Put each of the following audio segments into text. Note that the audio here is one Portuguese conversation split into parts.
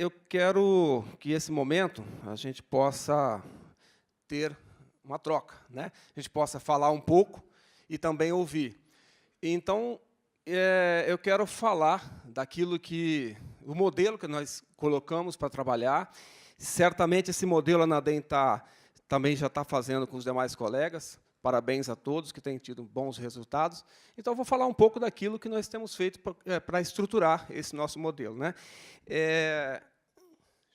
eu quero que, esse momento, a gente possa ter uma troca, né? A gente possa falar um pouco e também ouvir. Então, eu quero falar daquilo que... o modelo que nós colocamos para trabalhar. Certamente, esse modelo a Nadem também já está fazendo com os demais colegas. Parabéns a todos que têm tido bons resultados. Então, eu vou falar um pouco daquilo que nós temos feito para estruturar esse nosso modelo, né? Deixa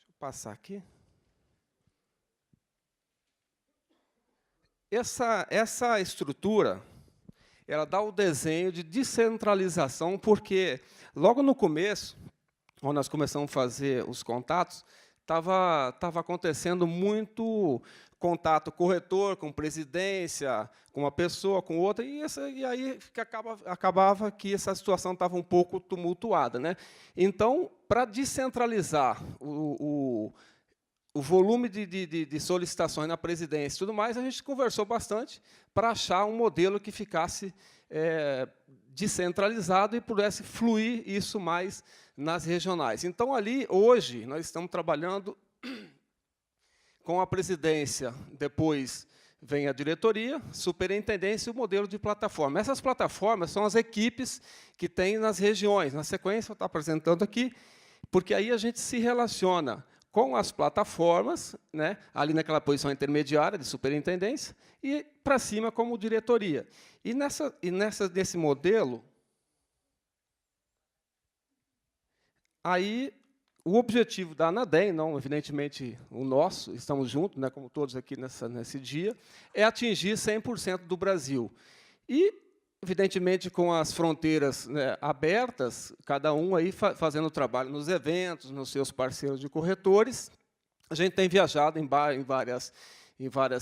eu passar aqui. Essa estrutura, ela dá o desenho de descentralização, porque, logo no começo, quando nós começamos a fazer os contatos, estava acontecendo muito contato corretor com presidência, com uma pessoa, com outra, e aí acabava que essa situação estava um pouco tumultuada, né? Então, para descentralizar o volume de solicitações na presidência e tudo mais, a gente conversou bastante para achar um modelo que ficasse descentralizado e pudesse fluir isso mais nas regionais. Então, ali, hoje, nós estamos trabalhando com a presidência, depois vem a diretoria, superintendência e o modelo de plataforma. Essas plataformas são as equipes que tem nas regiões. Na sequência, eu estou apresentando aqui, porque aí a gente se relaciona com as plataformas, né, ali naquela posição intermediária de superintendência, e para cima como diretoria. E nesse modelo, aí o objetivo da Nadem, não evidentemente o nosso, estamos juntos, né, como todos aqui nesse dia, é atingir 100% do Brasil. E, evidentemente, com as fronteiras, né, abertas, cada um aí fazendo trabalho nos eventos, nos seus parceiros de corretores. A gente tem viajado em várias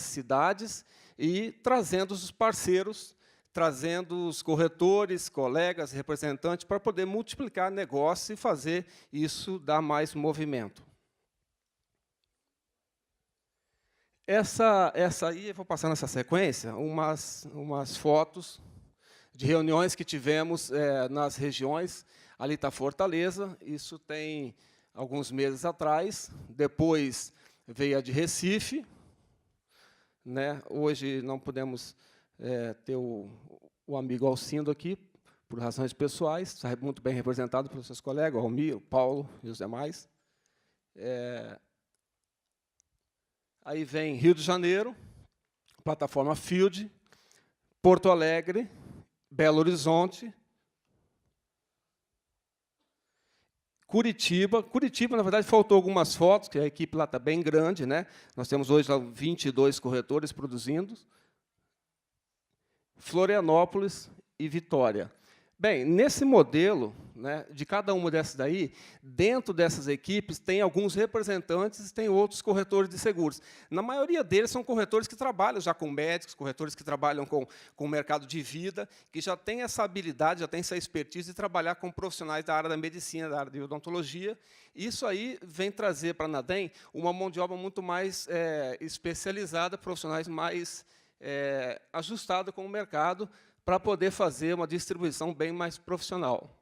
cidades e trazendo os parceiros, trazendo os corretores, colegas, representantes, para poder multiplicar negócio e fazer isso dar mais movimento. Essa aí, eu vou passar nessa sequência, umas fotos de reuniões que tivemos nas regiões. Ali está Fortaleza, isso tem alguns meses atrás. Depois veio a de Recife, né? Hoje não podemos ter o amigo Alcindo aqui, por razões pessoais, está muito bem representado pelos seus colegas, o Almir, o Paulo e os demais. Aí vem Rio de Janeiro, plataforma Field, Porto Alegre, Belo Horizonte, Curitiba. Curitiba, na verdade, faltou algumas fotos, que a equipe lá está bem grande, né? Nós temos hoje lá 22 corretores produzindo. Florianópolis e Vitória. Bem, nesse modelo, né, de cada uma dessas daí, dentro dessas equipes, tem alguns representantes, tem outros corretores de seguros. Na maioria deles são corretores que trabalham já com médicos, corretores que trabalham com o mercado de vida, que já têm essa habilidade, já têm essa expertise de trabalhar com profissionais da área da medicina, da área de odontologia. Isso aí vem trazer para a Nadem uma mão de obra muito mais especializada, profissionais mais ajustados com o mercado, para poder fazer uma distribuição bem mais profissional.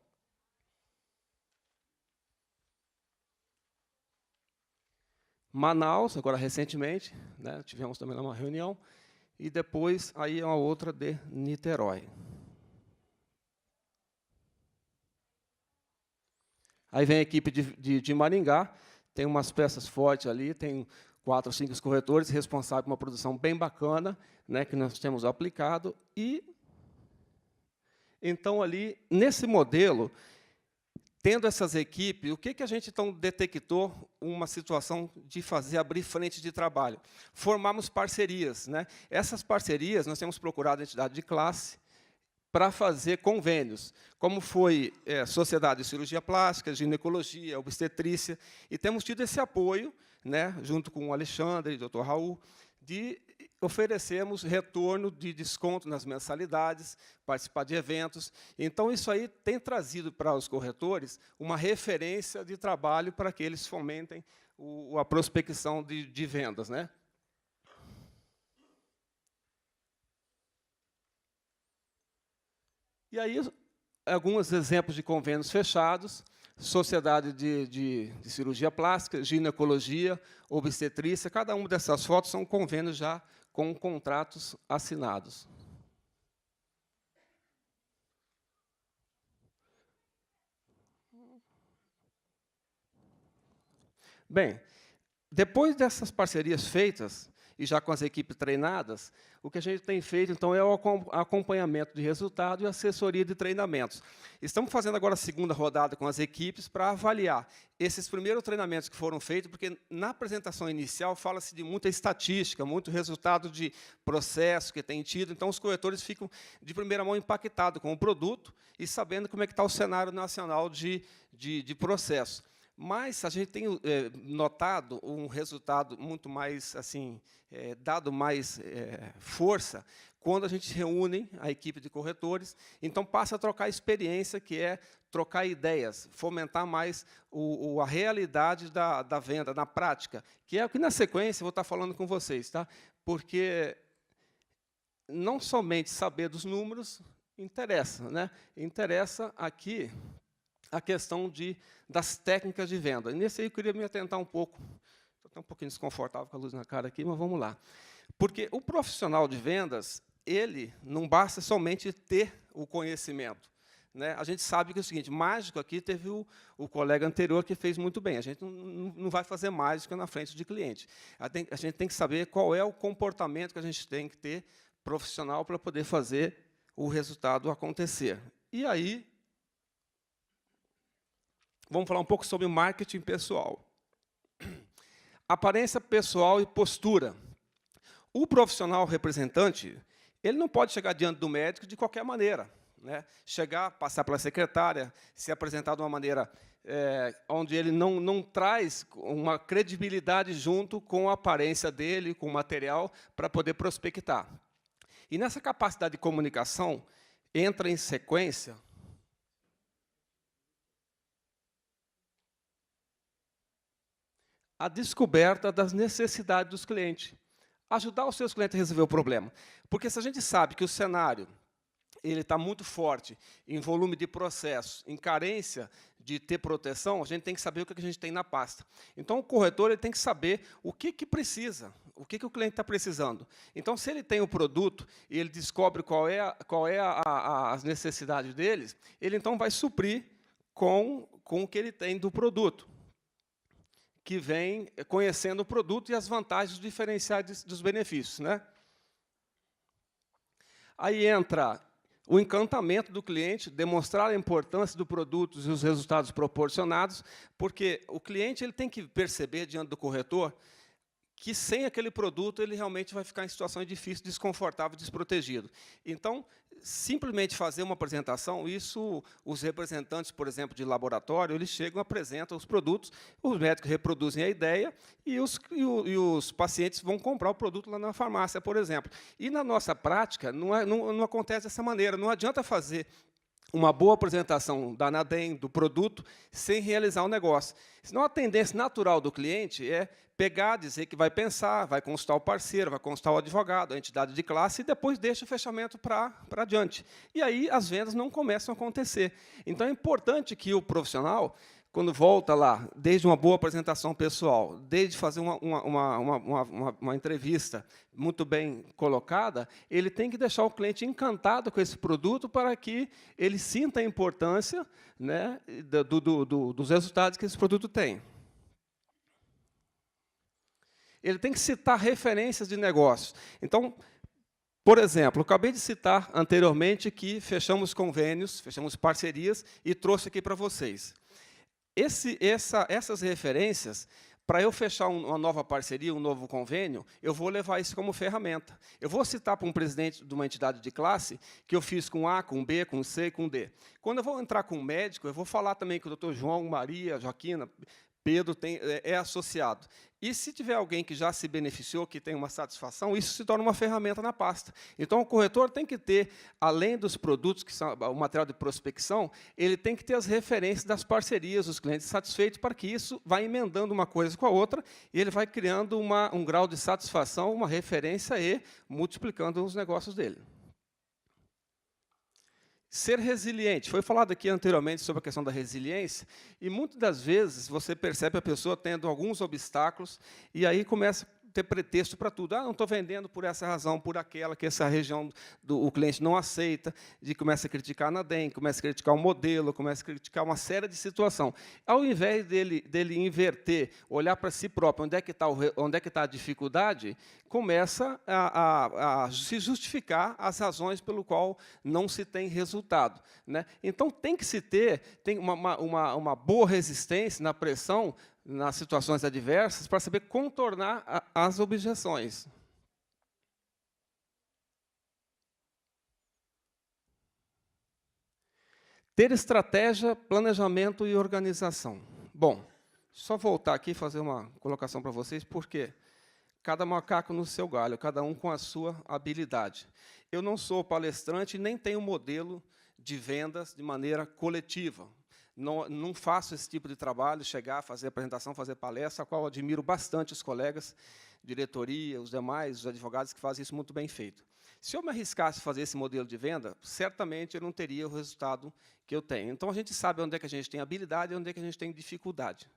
Manaus, agora recentemente, né, tivemos também uma reunião, e depois aí uma outra de Niterói. Aí vem a equipe de Maringá, tem umas peças fortes ali, tem 4 ou 5 corretores responsáveis por uma produção bem bacana, né, que nós temos aplicado. E então, ali, nesse modelo, tendo essas equipes, o que a gente então detectou uma situação de fazer abrir frente de trabalho? Formarmos parcerias, né? Essas parcerias, nós temos procurado a entidade de classe para fazer convênios, como foi Sociedade de Cirurgia Plástica, Ginecologia, Obstetrícia, e temos tido esse apoio, né, junto com o Alexandre e o Dr. Raul, de oferecermos retorno de desconto nas mensalidades, participar de eventos. Então, isso aí tem trazido para os corretores uma referência de trabalho para que eles fomentem a prospecção de vendas, né? E aí, alguns exemplos de convênios fechados. Sociedade de Cirurgia Plástica, Ginecologia, Obstetrícia, cada uma dessas fotos são convênios já com contratos assinados. Bem, depois dessas parcerias feitas, e já com as equipes treinadas, o que a gente tem feito, então, é o acompanhamento de resultado e assessoria de treinamentos. Estamos fazendo agora a segunda rodada com as equipes para avaliar esses primeiros treinamentos que foram feitos, porque, na apresentação inicial, fala-se de muita estatística, muito resultado de processo que tem tido, então, os corretores ficam, de primeira mão, impactados com o produto e sabendo como é que está o cenário nacional de processo. Mas a gente tem notado um resultado muito mais, assim, dado mais força quando a gente reúne a equipe de corretores. Então, passa a trocar experiência, que é trocar ideias, fomentar mais a realidade da venda, na prática, que é o que, na sequência, eu vou estar falando com vocês. Tá? Porque não somente saber dos números interessa, né? Interessa aqui a questão das técnicas de venda. E nesse aí eu queria me atentar um pouco. Estou até um pouquinho desconfortável com a luz na cara aqui, mas vamos lá. Porque o profissional de vendas, ele não basta somente ter o conhecimento. Né? A gente sabe que é o seguinte, mágico aqui teve o colega anterior que fez muito bem. A gente não vai fazer mágica na frente de cliente. A gente tem que saber qual é o comportamento que a gente tem que ter profissional para poder fazer o resultado acontecer. E aí, vamos falar um pouco sobre marketing pessoal. Aparência pessoal e postura. O profissional representante, ele não pode chegar diante do médico de qualquer maneira. Né? Chegar, passar pela secretária, se apresentar de uma maneira onde ele não traz uma credibilidade junto com a aparência dele, com o material, para poder prospectar. E, nessa capacidade de comunicação, entra em sequência a descoberta das necessidades dos clientes. Ajudar os seus clientes a resolver o problema. Porque, se a gente sabe que o cenário ele está muito forte em volume de processo, em carência de ter proteção, a gente tem que saber o que a gente tem na pasta. Então, o corretor ele tem que saber o que precisa, o que o cliente está precisando. Então, se ele tem o produto e ele descobre qual é as necessidades deles, ele, então, vai suprir com o que ele tem do produto, que vem conhecendo o produto e as vantagens diferenciais dos benefícios. Né? Aí entra o encantamento do cliente, demonstrar a importância do produto e os resultados proporcionados, porque o cliente ele tem que perceber, diante do corretor, que, sem aquele produto, ele realmente vai ficar em situação difícil, desconfortável, desprotegido. Então, simplesmente fazer uma apresentação, isso, os representantes, por exemplo, de laboratório, eles chegam, apresentam os produtos, os médicos reproduzem a ideia e os pacientes vão comprar o produto lá na farmácia, por exemplo. E, na nossa prática, não acontece dessa maneira. Não adianta fazer uma boa apresentação da Anadem, do produto, sem realizar o negócio. Senão, a tendência natural do cliente é pegar, dizer que vai pensar, vai consultar o parceiro, vai consultar o advogado, a entidade de classe, e depois deixa o fechamento para adiante. E aí as vendas não começam a acontecer. Então, é importante que o profissional, quando volta lá, desde uma boa apresentação pessoal, desde fazer uma entrevista muito bem colocada, ele tem que deixar o cliente encantado com esse produto para que ele sinta a importância, né, dos resultados que esse produto tem. Ele tem que citar referências de negócios. Então, por exemplo, eu acabei de citar anteriormente que fechamos convênios, fechamos parcerias e trouxe aqui para vocês. Essas referências, para eu fechar uma nova parceria, um novo convênio, eu vou levar isso como ferramenta. Eu vou citar para um presidente de uma entidade de classe que eu fiz com A, com B, com C e com D. Quando eu vou entrar com um médico, eu vou falar também que o doutor João, Maria, Joaquina, Pedro é associado. E, se tiver alguém que já se beneficiou, que tem uma satisfação, isso se torna uma ferramenta na pasta. Então, o corretor tem que ter, além dos produtos, que são o material de prospecção, ele tem que ter as referências das parcerias, dos clientes satisfeitos, para que isso vá emendando uma coisa com a outra, e ele vai criando um grau de satisfação, uma referência e multiplicando os negócios dele. Ser resiliente. Foi falado aqui anteriormente sobre a questão da resiliência, e muitas das vezes você percebe a pessoa tendo alguns obstáculos, e aí começa a ter pretexto para tudo. Ah, não estou vendendo por essa razão, por aquela, que essa região o cliente não aceita, de começa a criticar a Nadem, começa a criticar o modelo, começa a criticar uma série de situações. Ao invés dele inverter, olhar para si próprio, onde é que tá a dificuldade, começa a se justificar as razões pelo qual não se tem resultado, né? Então, tem que se ter uma boa resistência na pressão, nas situações adversas, para saber contornar as objeções. Ter estratégia, planejamento e organização. Bom, só voltar aqui e fazer uma colocação para vocês, porque cada macaco no seu galho, cada um com a sua habilidade. Eu não sou palestrante, nem tenho modelo de vendas de maneira coletiva. Não faço esse tipo de trabalho, chegar, fazer apresentação, fazer palestra, a qual admiro bastante os colegas, diretoria, os demais, os advogados que fazem isso muito bem feito. Se eu me arriscasse a fazer esse modelo de venda, certamente eu não teria o resultado que eu tenho. Então, a gente sabe onde é que a gente tem habilidade e onde é que a gente tem dificuldade.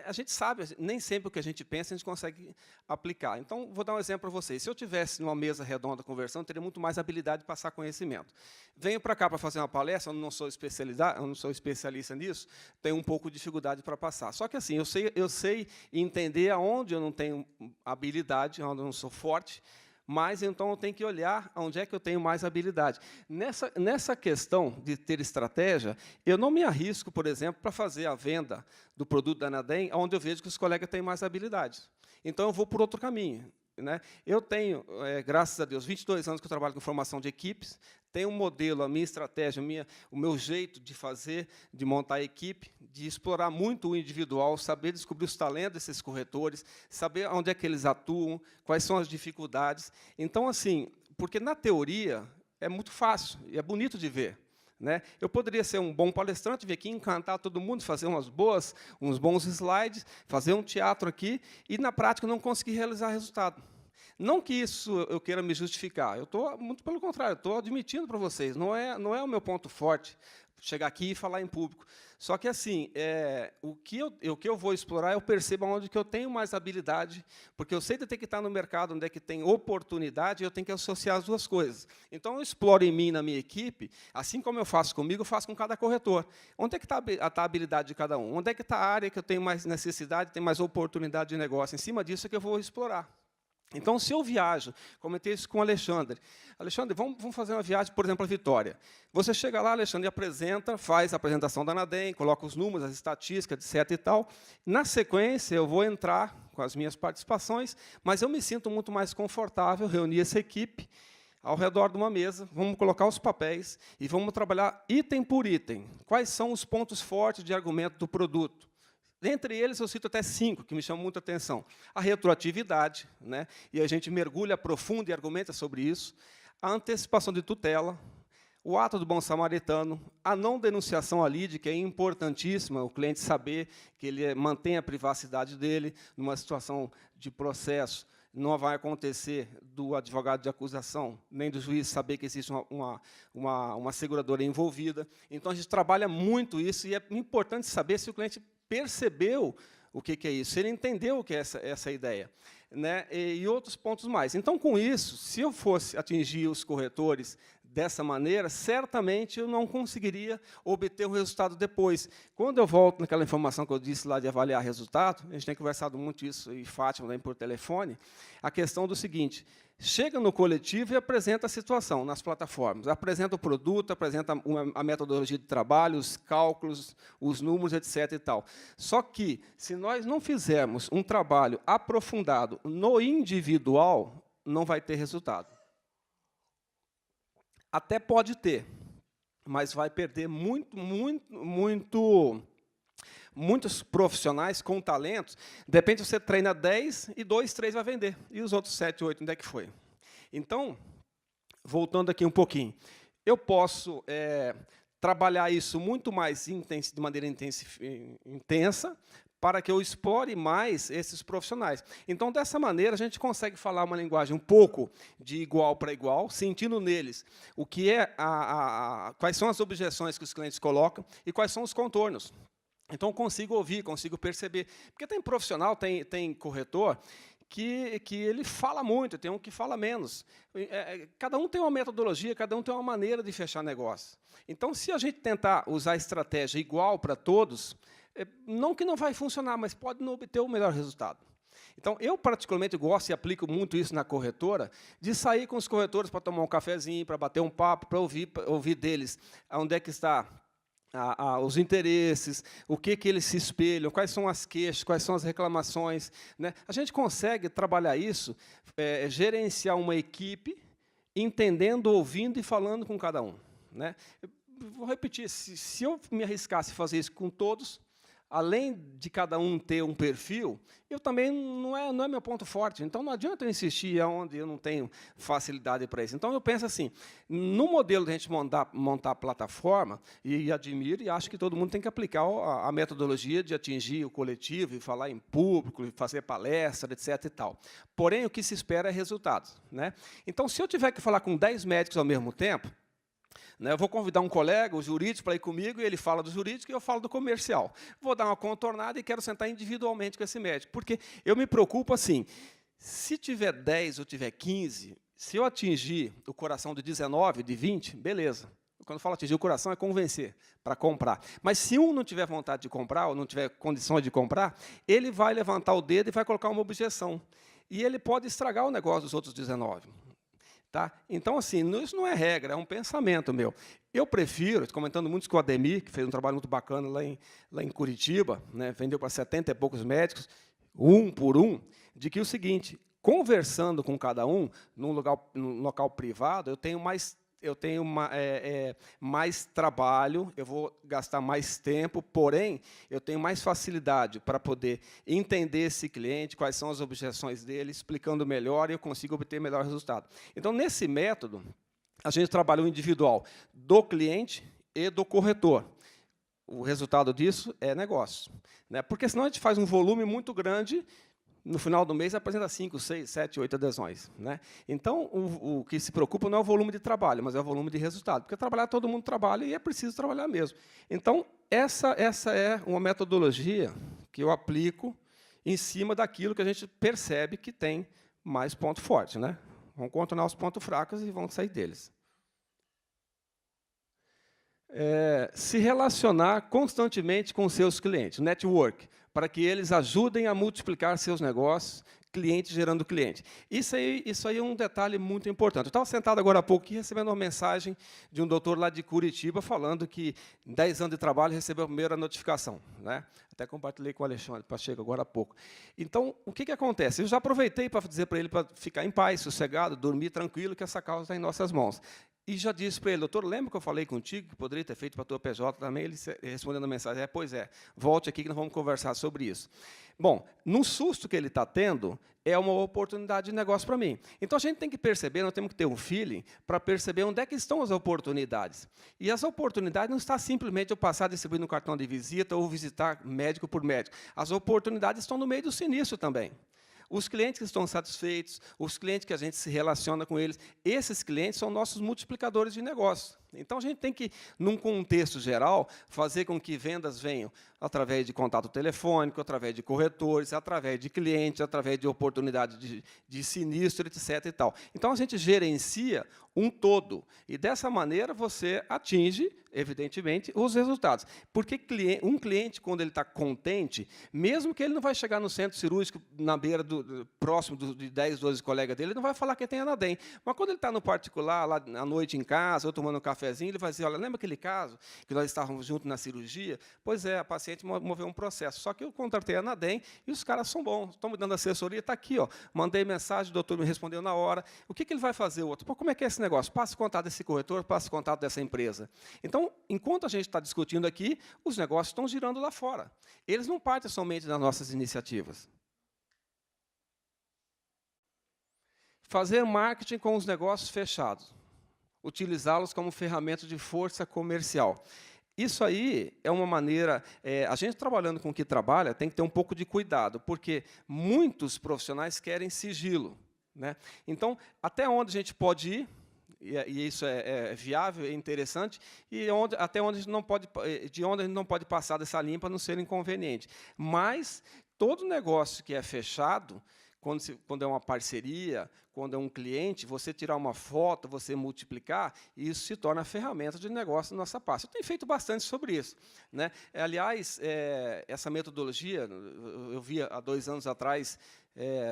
A gente sabe, nem sempre o que a gente pensa a gente consegue aplicar. Então, vou dar um exemplo para vocês. Se eu tivesse numa mesa redonda conversando, eu teria muito mais habilidade de passar conhecimento. Venho para cá para fazer uma palestra, eu não sou especialista nisso, tenho um pouco de dificuldade para passar. Só que assim, eu sei entender aonde eu não tenho habilidade, onde eu não sou forte, mas então eu tenho que olhar onde é que eu tenho mais habilidade. Nessa questão de ter estratégia, eu não me arrisco, por exemplo, para fazer a venda do produto da Nadem, onde eu vejo que os colegas têm mais habilidade. Então, eu vou por outro caminho, né? Eu tenho, graças a Deus, 22 anos que eu trabalho com formação de equipes, tenho um modelo, a minha estratégia, o meu jeito de fazer, de montar a equipe, de explorar muito o individual, saber descobrir os talentos desses corretores, saber onde é que eles atuam, quais são as dificuldades. Então, assim, porque na teoria é muito fácil e é bonito de ver, né? Eu poderia ser um bom palestrante, vir aqui encantar todo mundo, fazer uns bons slides, fazer um teatro aqui, e, na prática, não conseguir realizar resultado. Não que isso eu queira me justificar, eu estou, muito pelo contrário, estou admitindo para vocês, não é o meu ponto forte chegar aqui e falar em público. Só que, assim, o que eu vou explorar, eu percebo onde que eu tenho mais habilidade, porque eu sei que tem que estar no mercado onde é que tem oportunidade, e eu tenho que associar as duas coisas. Então, eu exploro em mim, na minha equipe, assim como eu faço comigo, eu faço com cada corretor. Onde é que está a habilidade de cada um? Onde é que está a área que eu tenho mais necessidade, tem mais oportunidade de negócio? Em cima disso é que eu vou explorar. Então, se eu viajo, comentei isso com o Alexandre. Alexandre, vamos fazer uma viagem, por exemplo, a Vitória. Você chega lá, Alexandre, e apresenta, faz a apresentação da Nadem, coloca os números, as estatísticas, etc. e tal. Na sequência, eu vou entrar com as minhas participações, mas eu me sinto muito mais confortável reunir essa equipe ao redor de uma mesa, vamos colocar os papéis e vamos trabalhar item por item. Quais são os pontos fortes de argumento do produto? Dentre eles, eu cito até 5, que me chamam muita atenção. A retroatividade, né? E a gente mergulha profundo e argumenta sobre isso. A antecipação de tutela, o ato do bom samaritano, a não denunciação à lide, que é importantíssima, o cliente saber que ele mantém a privacidade dele numa situação de processo. Não vai acontecer do advogado de acusação, nem do juiz saber que existe uma seguradora envolvida. Então, a gente trabalha muito isso, e é importante saber se o cliente percebeu o que é isso, se ele entendeu o que é essa ideia, né? E outros pontos mais. Então, com isso, se eu fosse atingir os corretores dessa maneira, certamente eu não conseguiria obter o resultado depois. Quando eu volto naquela informação que eu disse lá de avaliar resultado, a gente tem conversado muito isso, e Fátima também por telefone, a questão do seguinte: chega no coletivo e apresenta a situação nas plataformas, apresenta o produto, apresenta a metodologia de trabalho, os cálculos, os números, etc. e tal. Só que, se nós não fizermos um trabalho aprofundado no individual, não vai ter resultado. Até pode ter, mas vai perder muitos profissionais com talentos. De repente, você treina 10 e 2, 3 vai vender. E os outros 7, 8, onde é que foi? Então, voltando aqui um pouquinho, eu posso trabalhar isso muito mais de maneira intensa, para que eu explore mais esses profissionais. Então, dessa maneira, a gente consegue falar uma linguagem um pouco de igual para igual, sentindo neles o que é quais são as objeções que os clientes colocam e quais são os contornos. Então, consigo ouvir, consigo perceber. Porque tem profissional, tem corretor, que ele fala muito, tem um que fala menos. Cada um tem uma metodologia, cada um tem uma maneira de fechar negócio. Então, se a gente tentar usar a estratégia igual para todos, não que não vai funcionar, mas pode não obter o melhor resultado. Então, eu particularmente gosto e aplico muito isso na corretora, de sair com os corretores para tomar um cafezinho, para bater um papo, para ouvir deles onde é que está os interesses, o que eles se espelham, quais são as queixas, quais são as reclamações. Né? A gente consegue trabalhar isso, gerenciar uma equipe, entendendo, ouvindo e falando com cada um. Né? Vou repetir, se eu me arriscasse a fazer isso com todos, além de cada um ter um perfil, eu também não é meu ponto forte. Então, não adianta eu insistir onde eu não tenho facilidade para isso. Então, eu penso assim, no modelo de a gente montar a plataforma, e admiro e acho que todo mundo tem que aplicar a metodologia de atingir o coletivo, e falar em público, e fazer palestra, etc. E tal. Porém, o que se espera é resultados. Né? Então, se eu tiver que falar com 10 médicos ao mesmo tempo, eu vou convidar um colega, o jurídico, para ir comigo, e ele fala do jurídico e eu falo do comercial. Vou dar uma contornada e quero sentar individualmente com esse médico, porque eu me preocupo assim, se tiver 10 ou tiver 15, se eu atingir o coração de 19, de 20, beleza. Quando eu falo atingir o coração, é convencer para comprar. Mas se um não tiver vontade de comprar, ou não tiver condições de comprar, ele vai levantar o dedo e vai colocar uma objeção. E ele pode estragar o negócio dos outros 19. Tá? Então, assim, isso não é regra, é um pensamento meu. Eu prefiro, comentando muito com o Ademir, que fez um trabalho muito bacana lá em Curitiba, né, vendeu para 70 e poucos médicos, um por um, de que o seguinte, conversando com cada um, num local privado, eu tenho mais trabalho, eu vou gastar mais tempo, porém, eu tenho mais facilidade para poder entender esse cliente, quais são as objeções dele, explicando melhor, e eu consigo obter melhor resultado. Então, nesse método, a gente trabalha o individual do cliente e do corretor. O resultado disso é negócio. Né? Porque, senão, a gente faz um volume muito grande, no final do mês, apresenta 5, 6, 7, 8 adesões. Né? Então, o que se preocupa não é o volume de trabalho, mas é o volume de resultado. Porque trabalhar, todo mundo trabalha e é preciso trabalhar mesmo. Então, essa é uma metodologia que eu aplico em cima daquilo que a gente percebe que tem mais ponto forte. Né? Vamos contornar os pontos fracos e vamos sair deles. Se relacionar constantemente com seus clientes, network, para que eles ajudem a multiplicar seus negócios, cliente gerando cliente. Isso aí é um detalhe muito importante. Eu estava sentado agora há pouco aqui, recebendo uma mensagem de um doutor lá de Curitiba, falando que, em 10 anos de trabalho, recebeu a primeira notificação. Né? Até compartilhei com o Alexandre Pacheco agora há pouco. Então, o que acontece? Eu já aproveitei para dizer para ele para ficar em paz, sossegado, dormir tranquilo, que essa causa está em nossas mãos. E já disse para ele, doutor, lembra que eu falei contigo que poderia ter feito para a tua PJ também? Ele respondendo a mensagem, pois é, volte aqui que nós vamos conversar sobre isso. Bom, no susto que ele está tendo, é uma oportunidade de negócio para mim. Então, a gente tem que perceber, nós temos que ter um feeling para perceber onde é que estão as oportunidades. E as oportunidades não está simplesmente eu passar distribuindo um cartão de visita ou visitar médico por médico. As oportunidades estão no meio do sinistro também. Os clientes que estão satisfeitos, os clientes que a gente se relaciona com eles, esses clientes são nossos multiplicadores de negócio. Então, a gente tem que, num contexto geral, fazer com que vendas venham através de contato telefônico, através de corretores, através de clientes, através de oportunidade de sinistro, etc. E tal. Então, a gente gerencia um todo. E, dessa maneira, você atinge, evidentemente, os resultados. Porque um cliente, quando ele está contente, mesmo que ele não vai chegar no centro cirúrgico, na beira próximo de 10, 12 colegas dele, ele não vai falar que tem Anadem. Mas, quando ele está no particular, lá à noite em casa, ou tomando um cafezinho, ele vai dizer, olha, lembra aquele caso que nós estávamos juntos na cirurgia? Pois é, a paciente moveu um processo. Só que eu contratei a Anadem e os caras são bons, estão me dando assessoria, está aqui, ó, mandei mensagem, o doutor me respondeu na hora. O que ele vai fazer? O outro, pô, como é que é esse negócio? Passa o contato desse corretor, passa o contato dessa empresa. Então, enquanto a gente está discutindo aqui, os negócios estão girando lá fora. Eles não partem somente das nossas iniciativas. Fazer marketing com os negócios fechados. Utilizá-los como ferramenta de força comercial. Isso aí é uma maneira... a gente, trabalhando com o que trabalha, tem que ter um pouco de cuidado, porque muitos profissionais querem sigilo, né? Então, até onde a gente pode ir, e isso é viável, é interessante, e até onde a gente não pode, de onde a gente não pode passar dessa linha para não ser inconveniente. Mas todo negócio que é fechado, quando é uma parceria, quando é um cliente, você tirar uma foto, você multiplicar, isso se torna ferramenta de negócio na nossa parte. Eu tenho feito bastante sobre isso, né? Aliás, essa metodologia, eu vi há 2 anos atrás,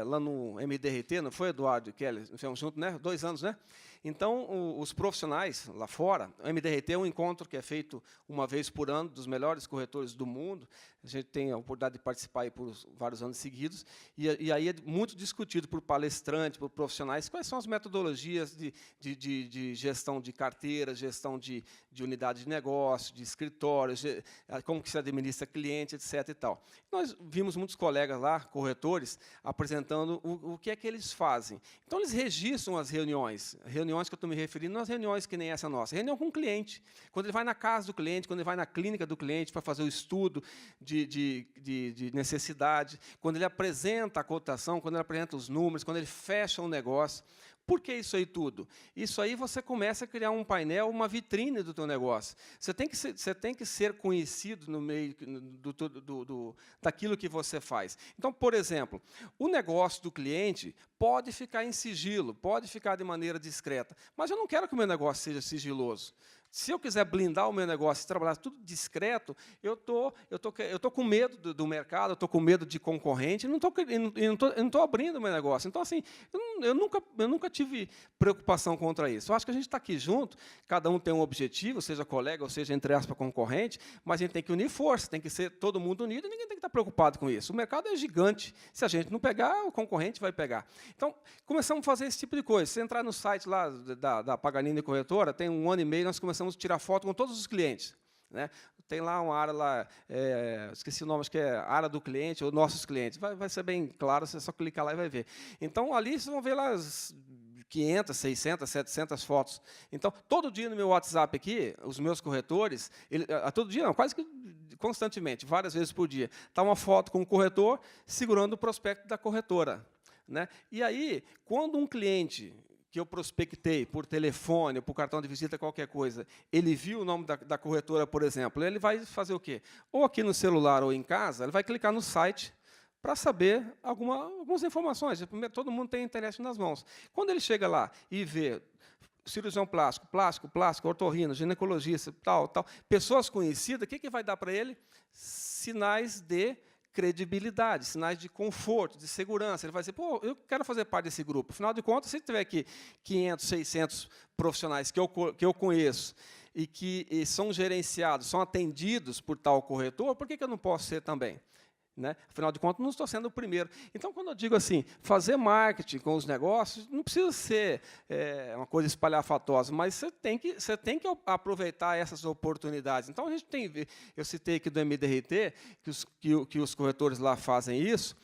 lá no MDRT, não foi, Eduardo e Kelly? Fomos juntos, né? 2 anos, né? Então, os profissionais lá fora, o MDRT é um encontro que é feito uma vez por ano dos melhores corretores do mundo. A gente tem a oportunidade de participar aí por vários anos seguidos. E aí é muito discutido por palestrantes, por profissionais, quais são as metodologias de gestão de carteira, gestão de unidade de negócio, de escritórios, como que se administra cliente, etc. E tal. Nós vimos muitos colegas lá, corretores, apresentando o que é que eles fazem. Então, eles registram as reuniões que eu estou me referindo, não as reuniões que nem essa nossa, reunião com o cliente. Quando ele vai na casa do cliente, quando ele vai na clínica do cliente para fazer o estudo de necessidade, quando ele apresenta a cotação, quando ele apresenta os números, quando ele fecha um negócio. Por que isso aí tudo? Isso aí você começa a criar um painel, uma vitrine do teu negócio. Você tem que ser conhecido no meio daquilo que você faz. Então, por exemplo, o negócio do cliente pode ficar em sigilo, pode ficar de maneira discreta, mas eu não quero que o meu negócio seja sigiloso. Se eu quiser blindar o meu negócio e trabalhar tudo discreto, eu tô com medo do mercado, eu estou com medo de concorrente, e não estou abrindo o meu negócio. Então, assim, eu nunca tive preocupação contra isso. Eu acho que a gente está aqui junto, cada um tem um objetivo, seja colega ou seja, entre aspas, concorrente, mas a gente tem que unir força, tem que ser todo mundo unido, e ninguém tem que estar preocupado com isso. O mercado é gigante. Se a gente não pegar, o concorrente vai pegar. Então, começamos a fazer esse tipo de coisa. Se entrar no site lá da Paganini Corretora, tem 1 ano e meio, nós começamos a tirar foto com todos os clientes, né? Tem lá uma área, lá, esqueci o nome, acho que é área do cliente, ou nossos clientes. Vai ser bem claro, você só clicar lá e vai ver. Então, ali vocês vão ver lá as 500, 600, 700 fotos. Então, todo dia no meu WhatsApp aqui, os meus corretores, todo dia não, quase que constantemente, várias vezes por dia, está uma foto com o corretor segurando o prospecto da corretora, né? E aí, quando um cliente que eu prospectei por telefone, por cartão de visita, qualquer coisa, ele viu o nome da corretora, por exemplo, ele vai fazer o quê? Ou aqui no celular ou em casa, ele vai clicar no site para saber algumas informações. Primeiro, todo mundo tem a internet nas mãos. Quando ele chega lá e vê cirurgião plástico, otorrino, ginecologista, tal, pessoas conhecidas, o que vai dar para ele? Sinais de credibilidade, sinais de conforto, de segurança. Ele vai dizer, pô, eu quero fazer parte desse grupo. Afinal de contas, se tiver aqui 500, 600 profissionais que eu conheço e que são gerenciados, são atendidos por tal corretor, por que eu não posso ser também? Né? Afinal de contas, não estou sendo o primeiro. Então, quando eu digo assim, fazer marketing com os negócios, não precisa ser uma coisa espalhafatosa, mas você tem que aproveitar essas oportunidades. Então, a gente tem, eu citei aqui do MDRT, que os corretores lá fazem isso,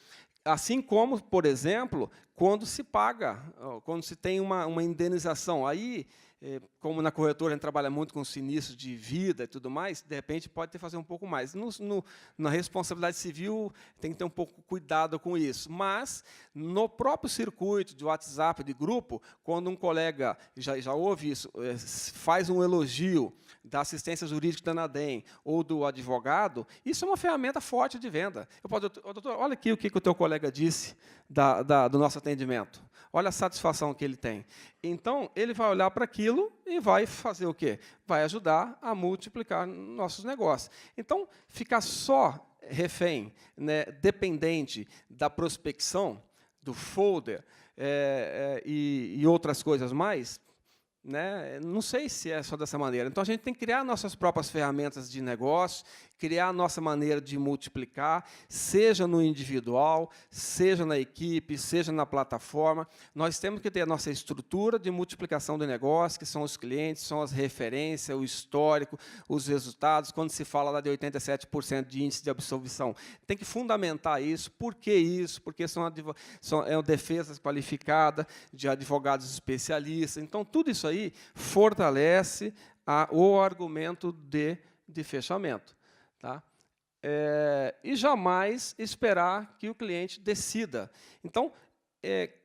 assim como, por exemplo, quando se paga, quando se tem uma indenização. Aí, como na corretora a gente trabalha muito com sinistros de vida e tudo mais, de repente pode ter que fazer um pouco mais. Na responsabilidade civil tem que ter um pouco cuidado com isso. Mas, no próprio circuito de WhatsApp, de grupo, quando um colega, já ouve isso, faz um elogio da assistência jurídica da ANADEM ou do advogado, isso é uma ferramenta forte de venda. Doutor, olha aqui o que o teu colega disse do nosso atendimento. Olha a satisfação que ele tem. Então, ele vai olhar para aquilo e vai fazer o quê? Vai ajudar a multiplicar nossos negócios. Então, ficar só refém, né, dependente da prospecção, do folder e outras coisas mais, né, não sei se é só dessa maneira. Então, a gente tem que criar nossas próprias ferramentas de negócio, criar a nossa maneira de multiplicar, seja no individual, seja na equipe, seja na plataforma. Nós temos que ter a nossa estrutura de multiplicação do negócio, que são os clientes, são as referências, o histórico, os resultados. Quando se fala lá de 87% de índice de absolvição, tem que fundamentar isso. Por que isso? Porque são defesas qualificadas de advogados especialistas. Então, tudo isso aí fortalece o argumento de de fechamento. Tá? E jamais esperar que o cliente decida. Então,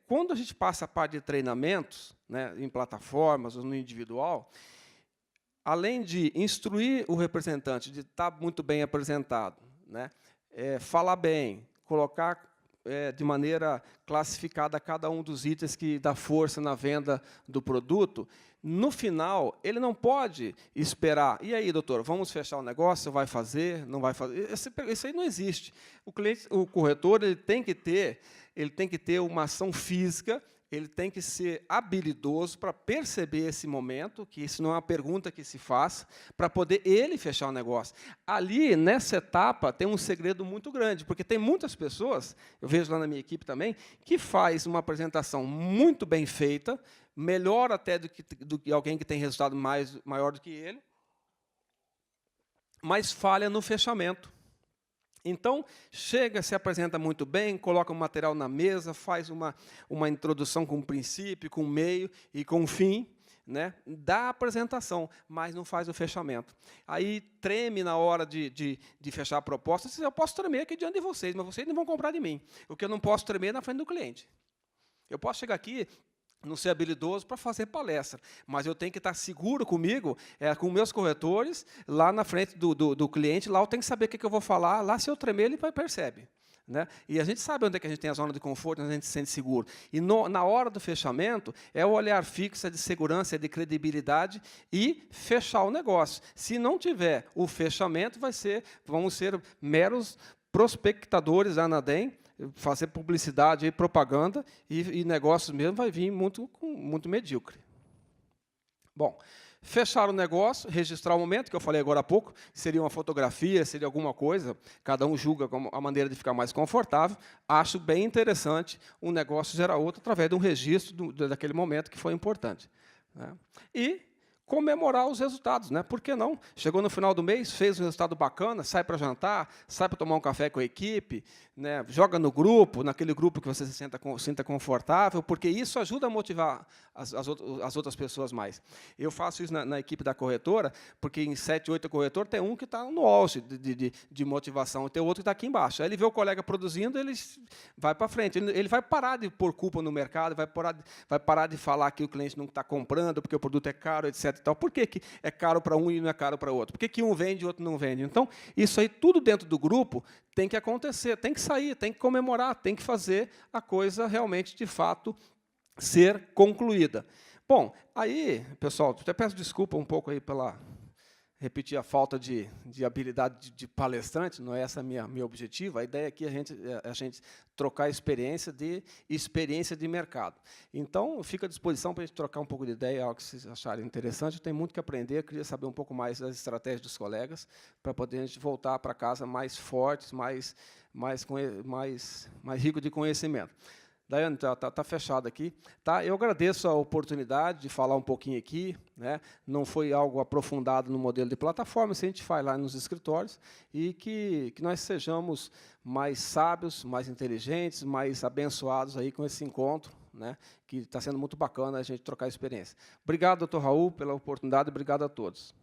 quando a gente passa a parte de treinamentos, né, em plataformas ou no individual, além de instruir o representante de estar muito bem apresentado, né, falar bem, colocar de maneira classificada cada um dos itens que dá força na venda do produto, no final, ele não pode esperar. E aí, doutor, vamos fechar o negócio? Vai fazer? Não vai fazer? Isso aí não existe. O corretor ele tem que ter uma ação física, ele tem que ser habilidoso para perceber esse momento, que isso não é uma pergunta que se faz, para poder ele fechar o negócio. Ali, nessa etapa, tem um segredo muito grande, porque tem muitas pessoas, eu vejo lá na minha equipe também, que faz uma apresentação muito bem feita, melhor até do que alguém que tem resultado maior do que ele, mas falha no fechamento. Então, chega, se apresenta muito bem, coloca o material na mesa, faz uma introdução com um princípio, com um meio e com um fim, né, da apresentação, mas não faz o fechamento. Aí treme na hora de fechar a proposta. Eu posso tremer aqui diante de vocês, mas vocês não vão comprar de mim. O que eu não posso tremer é na frente do cliente. Eu posso chegar aqui, não ser habilidoso para fazer palestra, mas eu tenho que estar seguro comigo, com meus corretores, lá na frente do cliente, lá eu tenho que saber o que eu vou falar, lá se eu tremer, ele percebe. Né? E a gente sabe onde é que a gente tem a zona de conforto, onde a gente se sente seguro. E na hora do fechamento, é o olhar fixo, de segurança, de credibilidade e fechar o negócio. Se não tiver o fechamento, vamos ser meros prospectadores da Anadem, fazer publicidade e propaganda, e negócios mesmo vai vir muito medíocre. Bom, fechar o negócio, registrar o momento, que eu falei agora há pouco, seria uma fotografia, seria alguma coisa, cada um julga a maneira de ficar mais confortável. Acho bem interessante um negócio gerar outro através de um registro daquele momento que foi importante. Né? E comemorar os resultados, né? Por que não? Chegou no final do mês, fez um resultado bacana, sai para jantar, sai para tomar um café com a equipe, né? Joga no grupo, naquele grupo que você se sinta confortável, porque isso ajuda a motivar as outras pessoas mais. Eu faço isso na equipe da corretora, porque em 7, 8 corretores tem um que está no auge de motivação, e tem outro que está aqui embaixo. Aí ele vê o colega produzindo, ele vai para frente. Ele vai parar de pôr culpa no mercado, vai parar de falar que o cliente não está comprando, porque o produto é caro, etc. Por que é caro para um e não é caro para outro? Por que um vende e o outro não vende? Então, isso aí tudo dentro do grupo tem que acontecer, tem que sair, tem que comemorar, tem que fazer a coisa realmente, de fato, ser concluída. Bom, aí, pessoal, até peço desculpa um pouco aí pela repetir a falta de habilidade de palestrante, não é essa meu objetivo. A ideia aqui é a gente trocar experiência de mercado. Então, fica à disposição para a gente trocar um pouco de ideia, algo que vocês acharem interessante. Eu tenho muito que aprender, eu queria saber um pouco mais das estratégias dos colegas, para poder a gente voltar para casa mais fortes, mais rico de conhecimento. Daiane, está fechado aqui. Tá? Eu agradeço a oportunidade de falar um pouquinho aqui. Né? Não foi algo aprofundado no modelo de plataforma, isso a gente faz lá nos escritórios, e que nós sejamos mais sábios, mais inteligentes, mais abençoados aí com esse encontro, né? Que está sendo muito bacana a gente trocar experiência. Obrigado, doutor Raul, pela oportunidade, obrigado a todos.